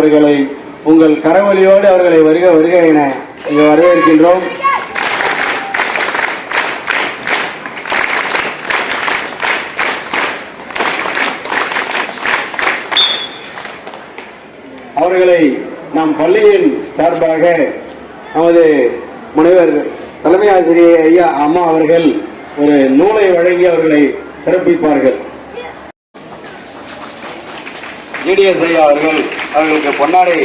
அவர்களை உங்கள் கரவொலியோடு அவர்களை வருக வருக என இங்கு வரவேற்கின்றோம். அவர்களை நம் பள்ளியின் சார்பாக நமது முனைவர் தலைமை ஆசிரியர் ஐயா அம்மா அவர்கள் ஒரு நூலை வழங்கி அவர்களை சிறப்பிப்பார்கள். ஜிடிஎஸ் ஐயா அவர்கள் அவர்களுக்கு பொன்னாடை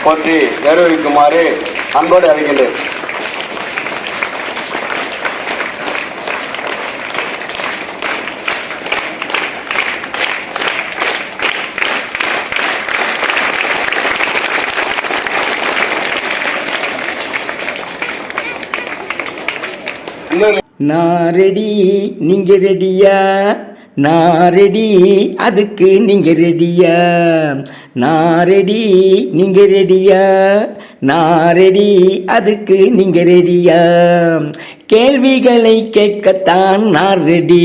போற்றி கௌரவிக்குமாறு அன்போடு அழைக்கின்றேன். நான் ரெடி, நீங்க ரெடியா? நான் ரெடி, அதுக்கு நீங்க ரெடியா? நான் ரெடி, நீங்க ரெடியா? நான் ரெடி, அதுக்கு நீங்க ரெடியா? கேள்விகளை கேட்கத்தான் நான் ரெடி,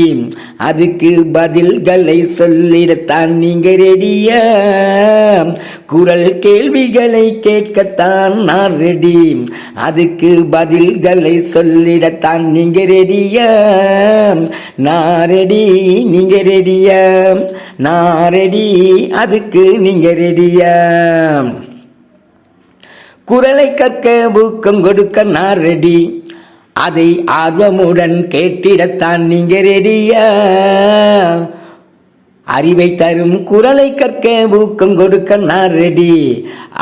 அதுக்கு பதில்களை சொல்லிடத்தான் நீங்க ரெடியா? குரல் கேள்விகளை கேட்கத்தான் நான் ரெடி, அதுக்கு பதில்களை சொல்லிடத்தான் நீங்க ரெடியா? நான் ரெடி, நீங்க ரெடியா? நான் ரெடி, அதுக்கு நீங்க ரெடியா? குரலை கற்க ஊக்கம் கொடுக்க நான் ரெடி, அதை ஆர்வமுடன் கேட்டிடத்தான் நீங்க ரெடியா? அறிவை தரும் குரலை கற்க ஊக்கம் கொடுக்க நான் ரெடி,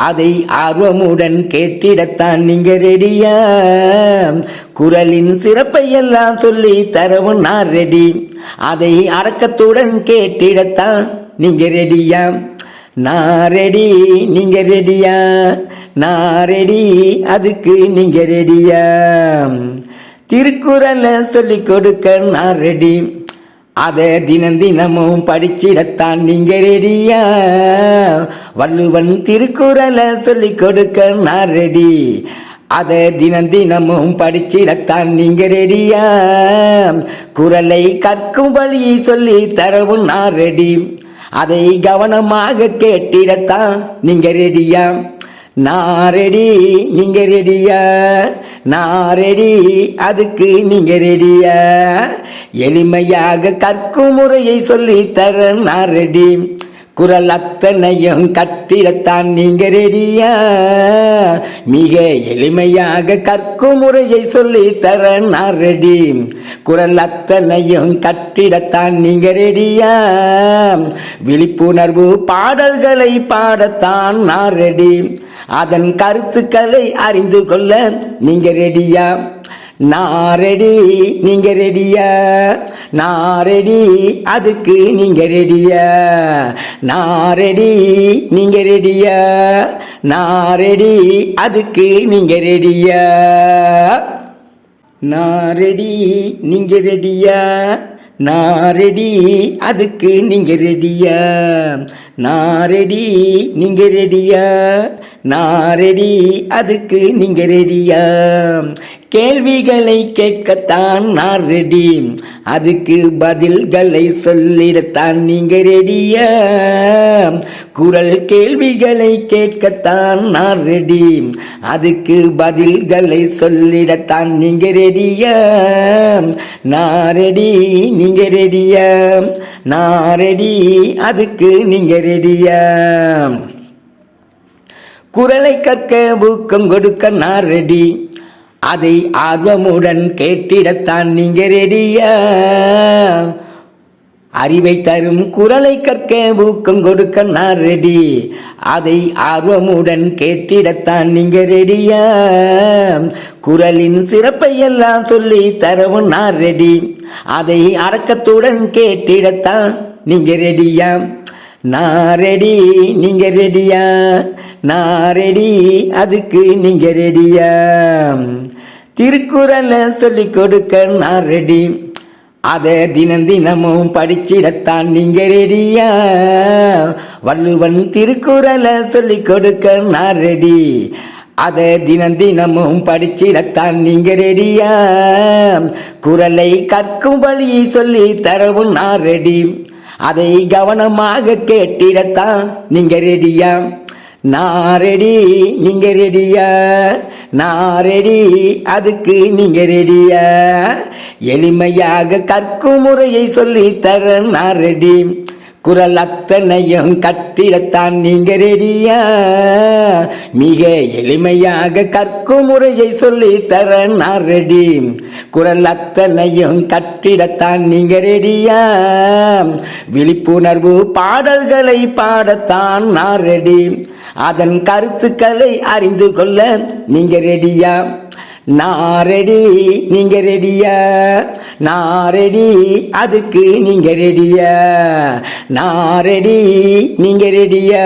அதை ஆர்வமுடன் கேட்டிடத்தான் நீங்க ரெடியா? குரலின் சிறப்பை எல்லாம் சொல்லி தரவும் நான் ரெடி, அதை அடக்கத்துடன் கேட்டிடத்தான் நீங்க ரெடியா? நான் ரெடி, நீங்க ரெடியா? நான் ரெடி, அதுக்கு நீங்க ரெடியா? திருக்குறளை சொல்லி கொடுக்க நான் ரெடி, அதை தினமும் படிச்சிடத்தான் நீங்க ரெடியா? வள்ளுவன் திருக்குறளை சொல்லி கொடுக்க நான் ரெடி, அதை தினமும் படிச்சிடத்தான் நீங்க ரெடியா? குரலை கற்கும் வழி சொல்லி தரவும் நான் ரெடி, அதை கவனமாக கேட்டிடத்தான் நீங்க ரெடியா? நான் ரெடி, நீங்க ரெடியா? நான் ரெடி, அதுக்கு நீங்க ரெடியா? எளிமையாக கற்கும் முறையை சொல்லி தர நான் ரெடி, குரல் அத்தனையும் கட்டிடத்தான் நீங்க ரெடியா? மிக எளிமையாக கற்கும் முறையை சொல்லி தர நான் ரெடி, குரல் அத்தனையும் கட்டிடத்தான் நீங்க ரெடியா? விழிப்புணர்வு பாடல்களை பாடத்தான் நான் ரெடி, அதன் கருத்துக்களை அறிந்து கொள்ள நீங்க ரெடியா? நான் ரெடி, நீங்க ரெடியா? நான் ரெடி, அதுக்கு நீங்க ரெடியா? நான் ரெடி, நீங்க ரெடியா? நான் ரெடி, அதுக்கு நீங்க ரெடியா? நான் ரெடி, நீங்க ரெடியா? நான் ரெடி, அதுக்கு நீங்க ரெடியா? நான் ரெடி, நீங்க ரெடியா? நான் ரெடி, அதுக்கு நீங்க ரெடியா? கேள்விகளை கேட்கத்தான் நான் ரெடி, அதுக்கு பதில்களை சொல்லிடத்தான் நீங்க ரெடியா? குரல் கேள்விகளை கேட்கத்தான் நான் ரெடி, அதுக்கு பதில்களை சொல்லிடத்தான் நீங்க ரெடியா? நான் ரெடி, நீங்க ரெடியா? நான் ரெடி, அதுக்கு நீங்க ரெடியா? குரலை கற்க ஊக்கம் கொடுக்க நான் ரெடி, அதை ஆர்வமுடன் கேட்டிடத்தான் நீங்க ரெடியா? அறிவை தரும் குரலை கற்க ஊக்கம் கொடுக்க நான் ரெடி, அதை ஆர்வமுடன் கேட்டிடத்தான் நீங்க ரெடியா? குரலின் சிறப்பை எல்லாம் சொல்லி தரவும் நான் ரெடி, அதை அடக்கத்துடன் கேட்டிடத்தான் நீங்க ரெடியா? நான் ரெடி, நீங்க ரெடியா? நான் ரெடி, அதுக்கு நீங்க ரெடியா? திருக்குறளை சொல்லி கொடுக்க நான் ரெடி, அதை தினமும் படிச்சிடத்தான் நீங்க ரெடியா? வள்ளுவன் திருக்குறளை சொல்லி கொடுக்க நான் ரெடி, அதை தினமும் படிச்சிடத்தான் நீங்க ரெடியா? குரலை கற்கும் வழி சொல்லி தரவும் நான் ரெடி, அதை கவனமாக கேட்டிடத்தான் நீங்க ரெடியா? நான் ரெடி நீங்க ரெடியா, நான் ரெடி அதுக்கு நீங்க ரெடியா, எளிமையாக கற்கும் முறையை சொல்லி தர நான் ரெடி, குரல் அத்தனையும் கட்டிடத்தான் நீங்க ரெடியா, மிக எளிமையாக கற்கும் முறையை சொல்லி தர நான் ரெடி, குரல் அத்தனையும் கட்டிடத்தான் நீங்க ரெடியா, விழிப்புணர்வு பாடல்களை பாடத்தான் நான் ரெடி, அதன் கருத்துக்களை அறிந்து கொள்ள நீங்க ரெடியா, நான் ரெடி நீங்க ரெடியா, நான் ரெடி அதுக்கு நீங்க ரெடியா, நான் ரெடி நீங்க ரெடியா,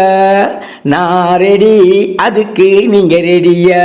நான் ரெடி அதுக்கு நீங்க ரெடியா.